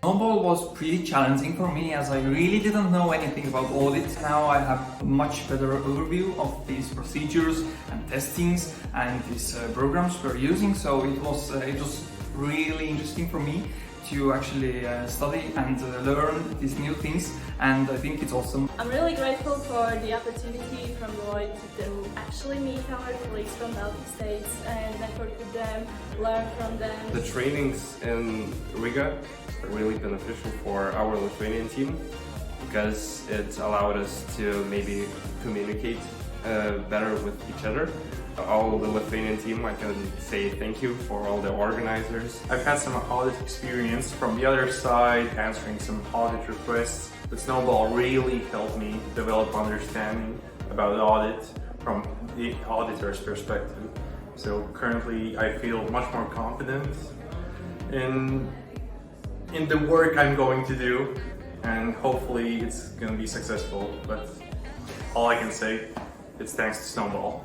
Snowball was pretty challenging for me as I really didn't know anything about audit. Now I have a much better overview of these procedures and testings and these programs we're using. So it was really interesting for me to actually study and learn these new things, and I think it's awesome. I'm really grateful for the opportunity from Deloitte to actually meet our colleagues from Baltic states and network with them, learn from them. The trainings in Riga are really beneficial for our Lithuanian team because it allowed us to maybe communicate better with each other. All the Lithuanian team, I can say thank you for all the organizers. I've had some audit experience from the other side, answering some audit requests. The Snowball really helped me develop understanding about audit from the auditor's perspective. So currently I feel much more confident in the work I'm going to do, and hopefully it's going to be successful. But all I can say, it's thanks to Snowball.